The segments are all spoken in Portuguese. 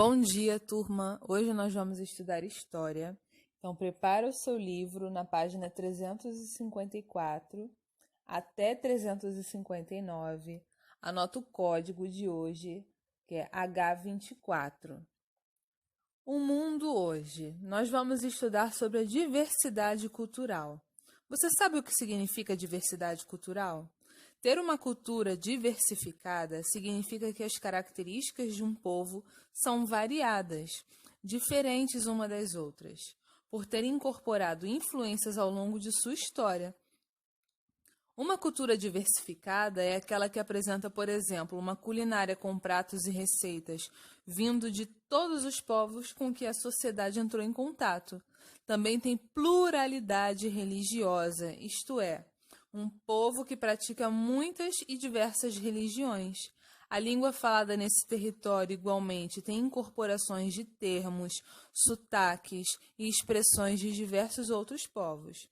Bom dia, turma! Hoje nós vamos estudar História. Então, prepara o seu livro na página 354 até 359. Anota o código de hoje, que é H24. O mundo hoje. Nós vamos estudar sobre a diversidade cultural. Você sabe o que significa diversidade cultural? Ter uma cultura diversificada significa que as características de um povo são variadas, diferentes uma das outras, por ter incorporado influências ao longo de sua história. Uma cultura diversificada é aquela que apresenta, por exemplo, uma culinária com pratos e receitas vindo de todos os povos com que a sociedade entrou em contato. Também tem pluralidade religiosa, isto é, um povo que pratica muitas e diversas religiões. A língua falada nesse território igualmente tem incorporações de termos, sotaques e expressões de diversos outros povos.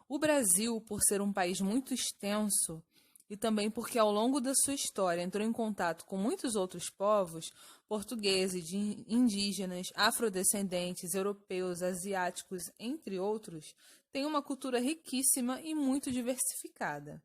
O Brasil, por ser um país muito extenso, e também porque ao longo da sua história entrou em contato com muitos outros povos, portugueses, indígenas, afrodescendentes, europeus, asiáticos, entre outros, tem uma cultura riquíssima e muito diversificada.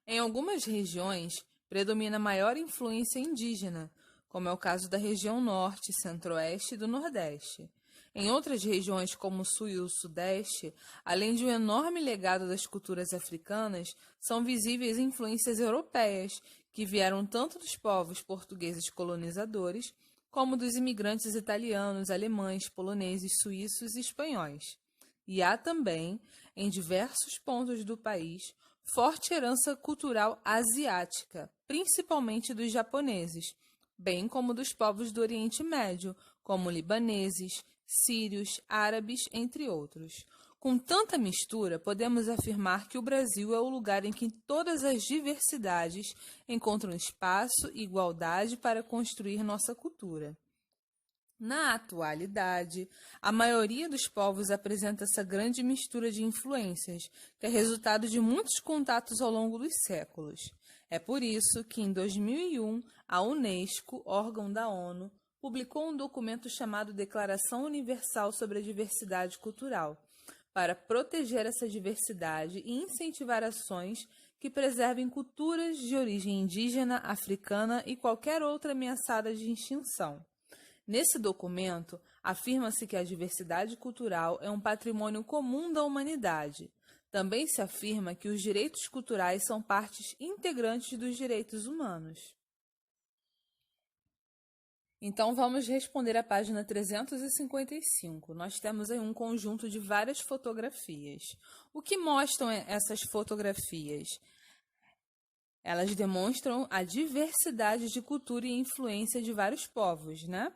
Em algumas regiões, predomina maior influência indígena, como é o caso da região norte, centro-oeste e do nordeste. Em outras regiões, como o sul e o sudeste, além de um enorme legado das culturas africanas, são visíveis influências europeias, que vieram tanto dos povos portugueses colonizadores, como dos imigrantes italianos, alemães, poloneses, suíços e espanhóis. E há também, em diversos pontos do país, forte herança cultural asiática, principalmente dos japoneses, bem como dos povos do Oriente Médio, como libaneses, sírios, árabes, entre outros. Com tanta mistura, podemos afirmar que o Brasil é o lugar em que todas as diversidades encontram espaço e igualdade para construir nossa cultura. Na atualidade, a maioria dos povos apresenta essa grande mistura de influências, que é resultado de muitos contatos ao longo dos séculos. É por isso que, em 2001, a Unesco, órgão da ONU, publicou um documento chamado Declaração Universal sobre a Diversidade Cultural, para proteger essa diversidade e incentivar ações que preservem culturas de origem indígena, africana e qualquer outra ameaçada de extinção. Nesse documento, afirma-se que a diversidade cultural é um patrimônio comum da humanidade. Também se afirma que os direitos culturais são partes integrantes dos direitos humanos. Então, vamos responder a página 355. Nós temos aí um conjunto de várias fotografias. O que mostram essas fotografias? Elas demonstram a diversidade de cultura e influência de vários povos, né?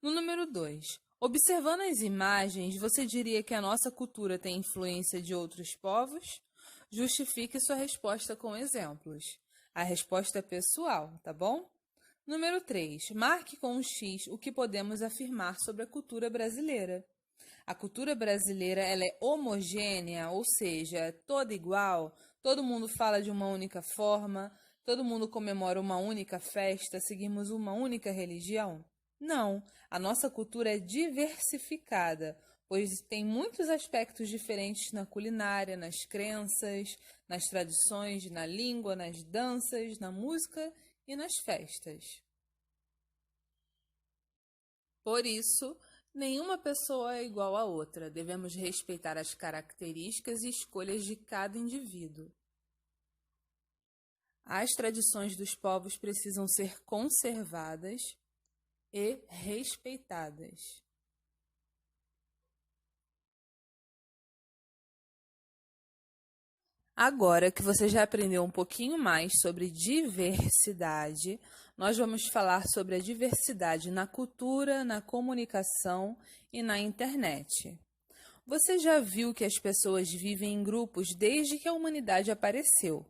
No número 2, observando as imagens, você diria que a nossa cultura tem influência de outros povos? Justifique sua resposta com exemplos. A resposta é pessoal, tá bom? Número 3, marque com um X o que podemos afirmar sobre a cultura brasileira. A cultura brasileira ela é homogênea, ou seja, é toda igual, todo mundo fala de uma única forma, todo mundo comemora uma única festa, seguimos uma única religião? Não, a nossa cultura é diversificada, pois tem muitos aspectos diferentes na culinária, nas crenças, nas tradições, na língua, nas danças, na música e nas festas. Por isso, nenhuma pessoa é igual à outra. Devemos respeitar as características e escolhas de cada indivíduo. As tradições dos povos precisam ser conservadas e respeitadas. Agora que você já aprendeu um pouquinho mais sobre diversidade, nós vamos falar sobre a diversidade na cultura, na comunicação e na internet. Você já viu que as pessoas vivem em grupos desde que a humanidade apareceu.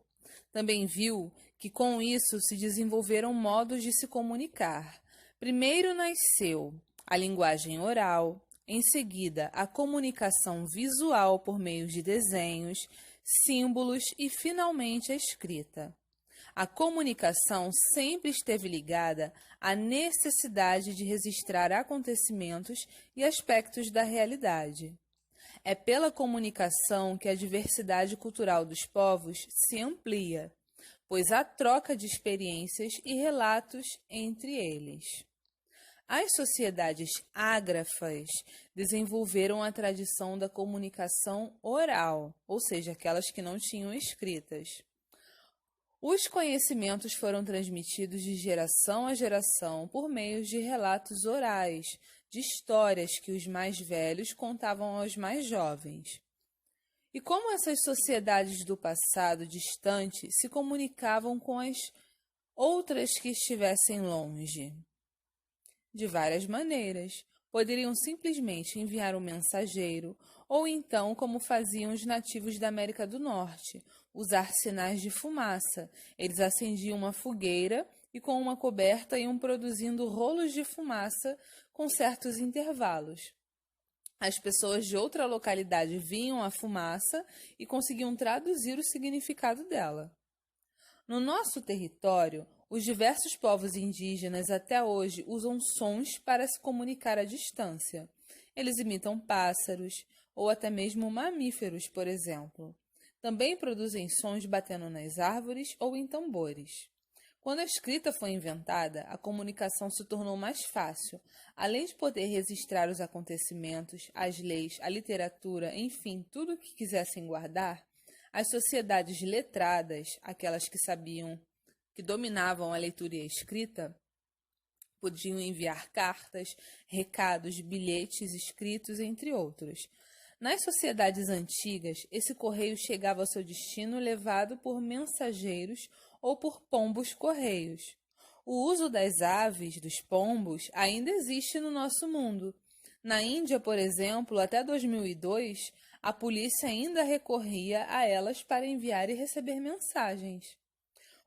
Também viu que com isso se desenvolveram modos de se comunicar. Primeiro nasceu a linguagem oral, em seguida a comunicação visual por meio de desenhos, símbolos e finalmente a escrita. A comunicação sempre esteve ligada à necessidade de registrar acontecimentos e aspectos da realidade. É pela comunicação que a diversidade cultural dos povos se amplia, pois há troca de experiências e relatos entre eles. As sociedades ágrafas desenvolveram a tradição da comunicação oral, ou seja, aquelas que não tinham escritas. Os conhecimentos foram transmitidos de geração a geração por meio de relatos orais, de histórias que os mais velhos contavam aos mais jovens. E como essas sociedades do passado distante se comunicavam com as outras que estivessem longe? De várias maneiras. Poderiam simplesmente enviar um mensageiro, ou então, como faziam os nativos da América do Norte, usar sinais de fumaça. Eles acendiam uma fogueira e com uma coberta iam produzindo rolos de fumaça com certos intervalos. As pessoas de outra localidade viam a fumaça e conseguiam traduzir o significado dela. No nosso território, os diversos povos indígenas até hoje usam sons para se comunicar à distância. Eles imitam pássaros ou até mesmo mamíferos, por exemplo. Também produzem sons batendo nas árvores ou em tambores. Quando a escrita foi inventada, a comunicação se tornou mais fácil. Além de poder registrar os acontecimentos, as leis, a literatura, enfim, tudo o que quisessem guardar, as sociedades letradas, aquelas que sabiam, que dominavam a leitura e a escrita, podiam enviar cartas, recados, bilhetes escritos, entre outros. Nas sociedades antigas, esse correio chegava ao seu destino levado por mensageiros ou por pombos-correios. O uso das aves, dos pombos, ainda existe no nosso mundo. Na Índia, por exemplo, até 2002, a polícia ainda recorria a elas para enviar e receber mensagens.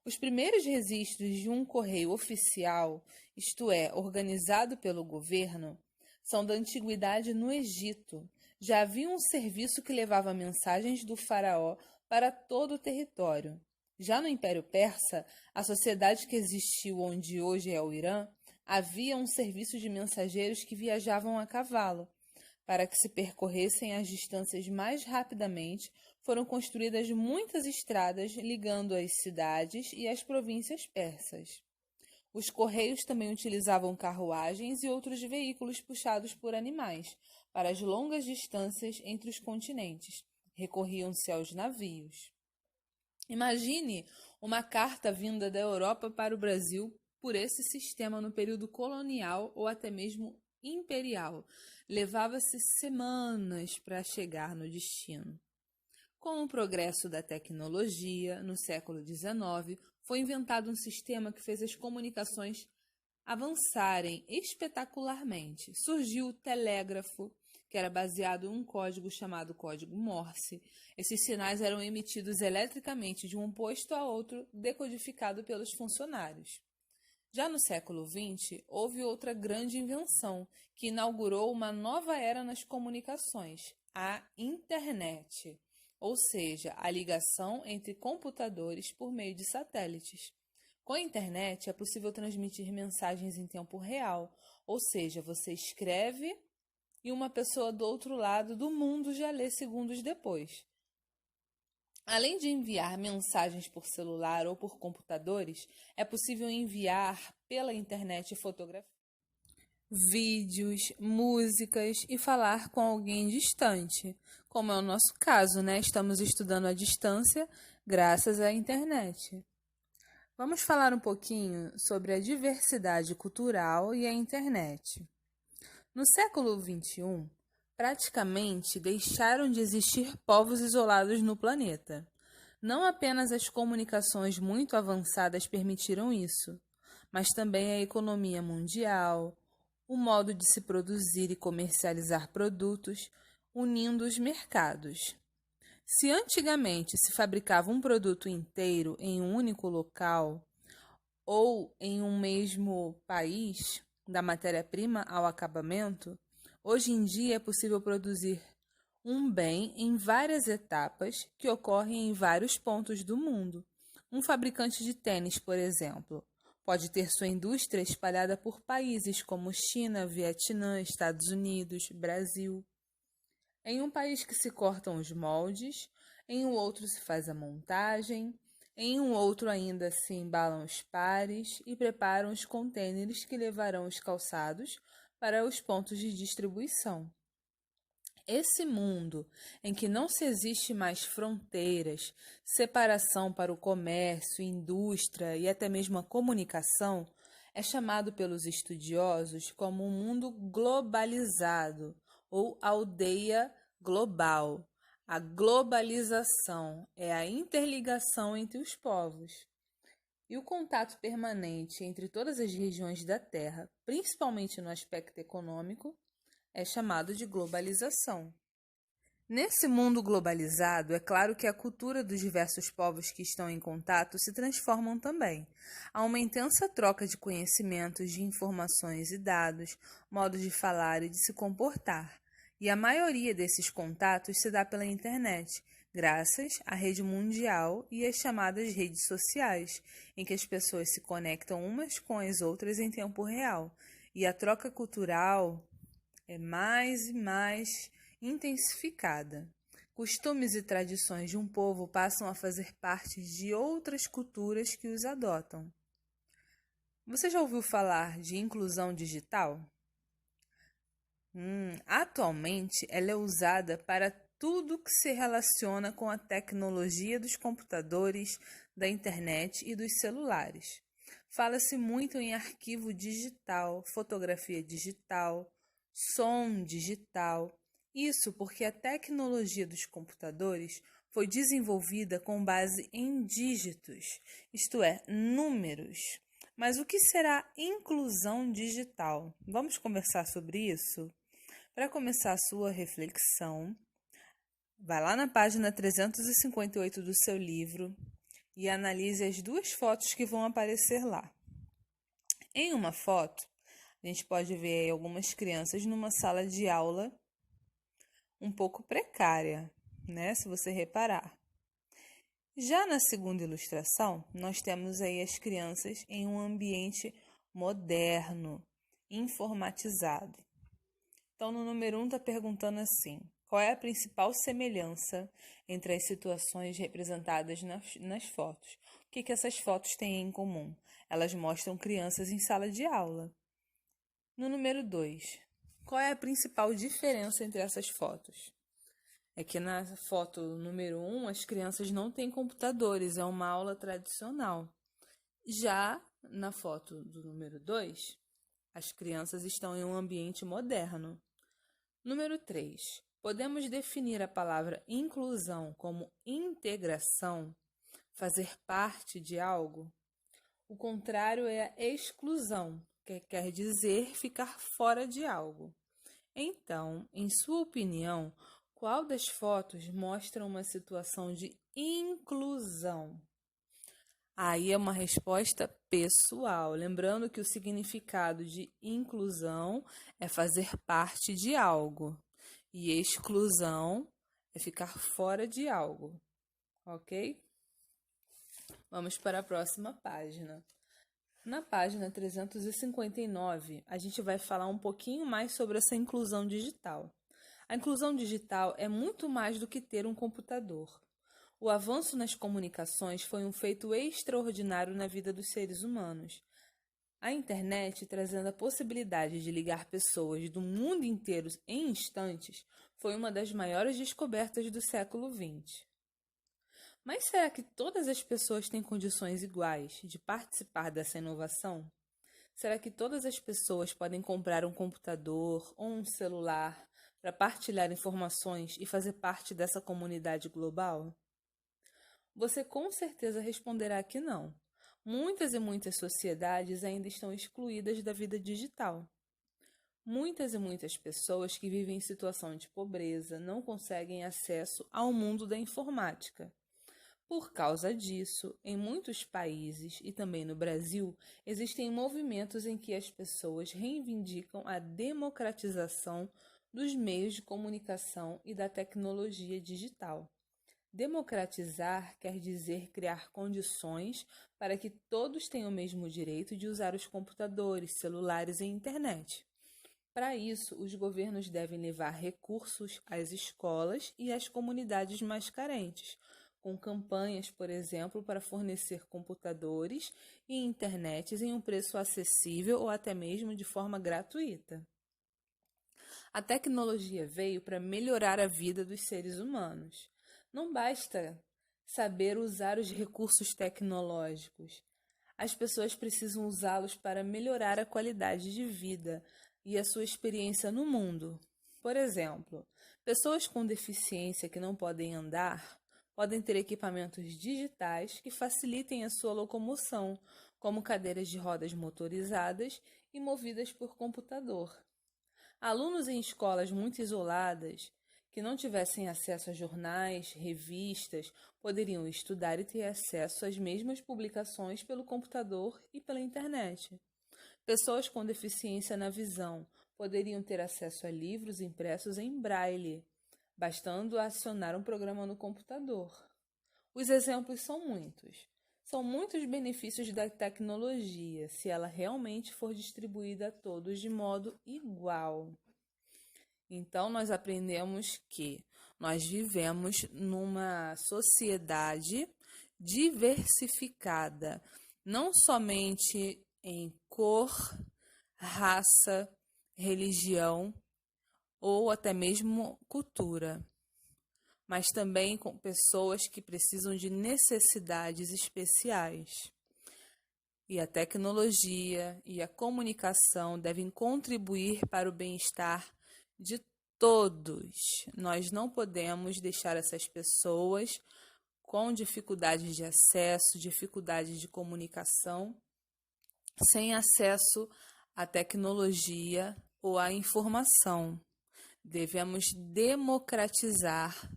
Os primeiros registros de um correio oficial, isto é, organizado pelo governo, são da antiguidade no Egito. Já havia um serviço que levava mensagens do faraó para todo o território. Já no Império Persa, a sociedade que existiu onde hoje é o Irã, havia um serviço de mensageiros que viajavam a cavalo. Para que se percorressem as distâncias mais rapidamente, foram construídas muitas estradas ligando as cidades e as províncias persas. Os correios também utilizavam carruagens e outros veículos puxados por animais para as longas distâncias entre os continentes. Recorriam-se aos navios. Imagine uma carta vinda da Europa para o Brasil por esse sistema no período colonial ou até mesmo imperial. Levava-se semanas para chegar no destino. Com o progresso da tecnologia, no século XIX, foi inventado um sistema que fez as comunicações avançarem espetacularmente. Surgiu o telégrafo, que era baseado em um código chamado código Morse. Esses sinais eram emitidos eletricamente de um posto a outro, decodificado pelos funcionários. Já no século XX, houve outra grande invenção, que inaugurou uma nova era nas comunicações, a internet, ou seja, a ligação entre computadores por meio de satélites. Com a internet é possível transmitir mensagens em tempo real, ou seja, você escreve e uma pessoa do outro lado do mundo já lê segundos depois. Além de enviar mensagens por celular ou por computadores, é possível enviar pela internet fotografias, vídeos, músicas e falar com alguém distante, como é o nosso caso, né? Estamos estudando à distância graças à internet. Vamos falar um pouquinho sobre a diversidade cultural e a internet. No século XXI, praticamente deixaram de existir povos isolados no planeta. Não apenas as comunicações muito avançadas permitiram isso, mas também a economia mundial, o modo de se produzir e comercializar produtos, unindo os mercados. Se antigamente se fabricava um produto inteiro em um único local ou em um mesmo país, da matéria-prima ao acabamento, hoje em dia é possível produzir um bem em várias etapas que ocorrem em vários pontos do mundo. Um fabricante de tênis, por exemplo, pode ter sua indústria espalhada por países como China, Vietnã, Estados Unidos, Brasil. Em um país que se cortam os moldes, em um outro se faz a montagem, em um outro ainda se embalam os pares e preparam os contêineres que levarão os calçados para os pontos de distribuição. Esse mundo em que não se existe mais fronteiras, separação para o comércio, indústria e até mesmo a comunicação, é chamado pelos estudiosos como um mundo globalizado ou aldeia global. A globalização é a interligação entre os povos. E o contato permanente entre todas as regiões da Terra, principalmente no aspecto econômico, é chamado de globalização. Nesse mundo globalizado, é claro que a cultura dos diversos povos que estão em contato se transformam também. Há uma intensa troca de conhecimentos, de informações e dados, modos de falar e de se comportar. E a maioria desses contatos se dá pela internet, graças à rede mundial e às chamadas redes sociais, em que as pessoas se conectam umas com as outras em tempo real. E a troca cultural é mais e mais intensificada. Costumes e tradições de um povo passam a fazer parte de outras culturas que os adotam. Você já ouviu falar de inclusão digital? Atualmente, ela é usada para tudo que se relaciona com a tecnologia dos computadores, da internet e dos celulares. Fala-se muito em arquivo digital, fotografia digital, som digital. Isso porque a tecnologia dos computadores foi desenvolvida com base em dígitos, isto é, números. Mas o que será inclusão digital? Vamos conversar sobre isso? Para começar a sua reflexão, vai lá na página 358 do seu livro e analise as duas fotos que vão aparecer lá. Em uma foto, a gente pode ver algumas crianças numa sala de aula um pouco precária, né? Se você reparar. Já na segunda ilustração, nós temos aí as crianças em um ambiente moderno, informatizado. Então, no número 1 está perguntando assim: qual é a principal semelhança entre as situações representadas nas fotos? O que essas fotos têm em comum? Elas mostram crianças em sala de aula. No número 2, qual é a principal diferença entre essas fotos? É que na foto número 1, as crianças não têm computadores, é uma aula tradicional. Já na foto do número 2, as crianças estão em um ambiente moderno. Número 3, podemos definir a palavra inclusão como integração, fazer parte de algo? O contrário é a exclusão, que quer dizer ficar fora de algo. Então, em sua opinião, qual das fotos mostra uma situação de inclusão? Aí é uma resposta pessoal. Lembrando que o significado de inclusão é fazer parte de algo e exclusão é ficar fora de algo, ok? Vamos para a próxima página. Na página 359, a gente vai falar um pouquinho mais sobre essa inclusão digital. A inclusão digital é muito mais do que ter um computador. O avanço nas comunicações foi um feito extraordinário na vida dos seres humanos. A internet, trazendo a possibilidade de ligar pessoas do mundo inteiro em instantes, foi uma das maiores descobertas do século XX. Mas será que todas as pessoas têm condições iguais de participar dessa inovação? Será que todas as pessoas podem comprar um computador ou um celular para partilhar informações e fazer parte dessa comunidade global? Você com certeza responderá que não. Muitas e muitas sociedades ainda estão excluídas da vida digital. Muitas e muitas pessoas que vivem em situação de pobreza não conseguem acesso ao mundo da informática. Por causa disso, em muitos países e também no Brasil, existem movimentos em que as pessoas reivindicam a democratização dos meios de comunicação e da tecnologia digital. Democratizar quer dizer criar condições para que todos tenham o mesmo direito de usar os computadores, celulares e internet. Para isso, os governos devem levar recursos às escolas e às comunidades mais carentes, com campanhas, por exemplo, para fornecer computadores e internet em um preço acessível ou até mesmo de forma gratuita. A tecnologia veio para melhorar a vida dos seres humanos. Não basta saber usar os recursos tecnológicos. As pessoas precisam usá-los para melhorar a qualidade de vida e a sua experiência no mundo. Por exemplo, pessoas com deficiência que não podem andar podem ter equipamentos digitais que facilitem a sua locomoção, como cadeiras de rodas motorizadas e movidas por computador. Alunos em escolas muito isoladas, que não tivessem acesso a jornais, revistas, poderiam estudar e ter acesso às mesmas publicações pelo computador e pela internet. Pessoas com deficiência na visão poderiam ter acesso a livros impressos em braille, bastando acionar um programa no computador. Os exemplos são muitos. São muitos benefícios da tecnologia, se ela realmente for distribuída a todos de modo igual. Então, nós aprendemos que nós vivemos numa sociedade diversificada, não somente em cor, raça, religião ou até mesmo cultura, mas também com pessoas que precisam de necessidades especiais. E a tecnologia e a comunicação devem contribuir para o bem-estar de todos. Nós não podemos deixar essas pessoas com dificuldades de acesso, dificuldades de comunicação, sem acesso à tecnologia ou à informação. Devemos democratizar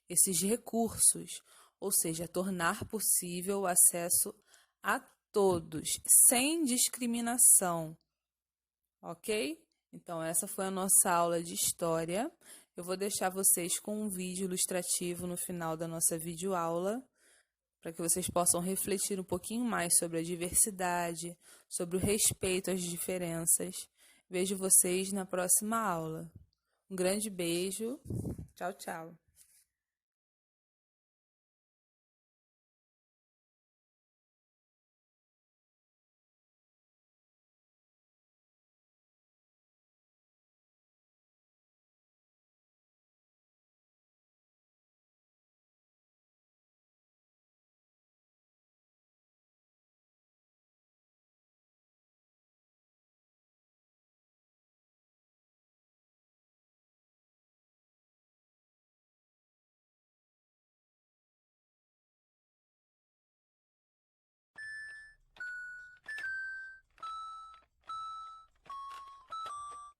esses recursos, ou seja, tornar possível o acesso a todos, sem discriminação, ok? Então, essa foi a nossa aula de história. Eu vou deixar vocês com um vídeo ilustrativo no final da nossa videoaula, para que vocês possam refletir um pouquinho mais sobre a diversidade, sobre o respeito às diferenças. Vejo vocês na próxima aula. Um grande beijo. Tchau, tchau.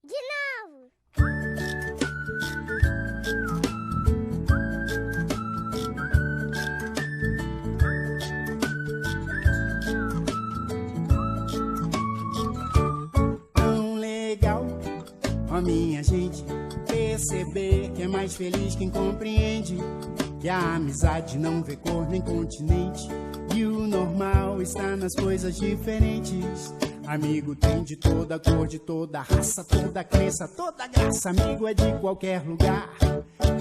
De novo! Tão legal, ó minha gente, perceber que é mais feliz quem compreende que a amizade não vê cor nem continente e o normal está nas coisas diferentes. Amigo tem de toda cor, de toda raça, toda crença, toda graça. Amigo é de qualquer lugar.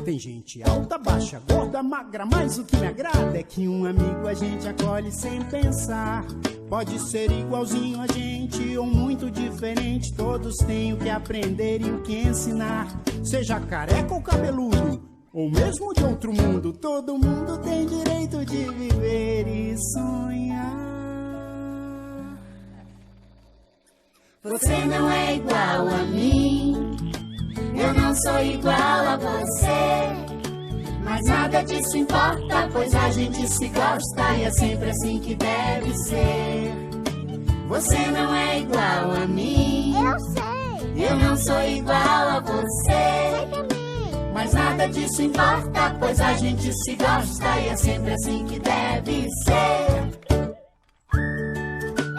Tem gente alta, baixa, gorda, magra, mas o que me agrada é que um amigo a gente acolhe sem pensar. Pode ser igualzinho a gente ou muito diferente. Todos têm o que aprender e o que ensinar. Seja careca ou cabeludo, ou mesmo de outro mundo, todo mundo tem direito de viver e sonhar. Você não é igual a mim, eu não sou igual a você, mas nada disso importa, pois a gente se gosta e é sempre assim que deve ser. Você não é igual a mim, eu sei, eu não sou igual a você, mas nada disso importa, pois a gente se gosta e é sempre assim que deve ser.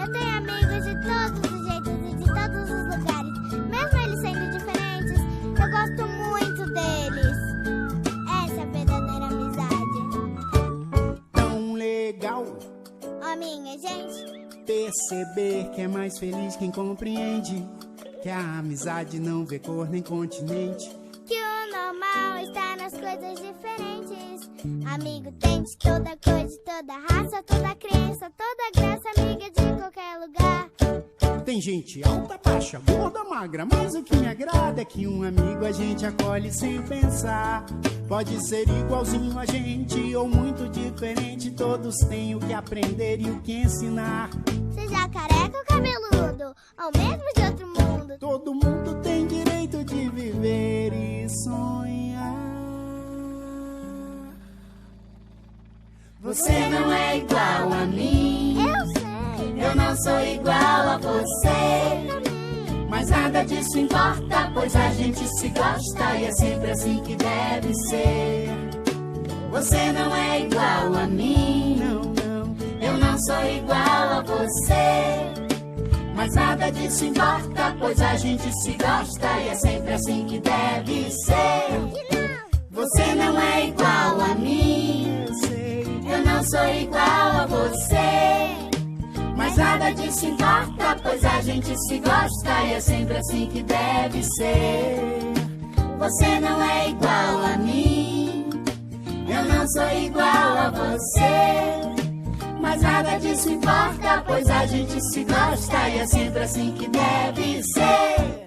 Eu tenho amigos de todos os jeitos e de todos os lugares. Mesmo eles sendo diferentes, eu gosto muito deles. Essa é a verdadeira amizade. perceber que é mais feliz quem compreende que a amizade não vê cor nem continente. Que o normal está nas coisas diferentes. Amigo tem de toda cor, de toda raça, toda crença, toda graça, amiga de qualquer lugar. Tem gente alta, baixa, gorda, magra, mas o que me agrada é que um amigo a gente acolhe sem pensar. Pode ser igualzinho a gente ou muito diferente, todos têm o que aprender e o que ensinar. Seja careca ou cabeludo, ou mesmo de outro mundo, todo mundo tem direito de viver e sonhar. Você não é igual a mim, eu sei, eu não sou igual a você. Mas nada disso importa, pois a gente se gosta e é sempre assim que deve ser. Você não é igual a mim, eu não sou igual a você. Mas nada disso importa, pois a gente se gosta e é sempre assim que deve ser. Você não é igual a mim, eu não sou igual a você. Mas nada disso importa, pois a gente se gosta e é sempre assim que deve ser. Você não é igual a mim, eu não sou igual a você. Mas nada disso importa, pois a gente se gosta e é sempre assim que deve ser.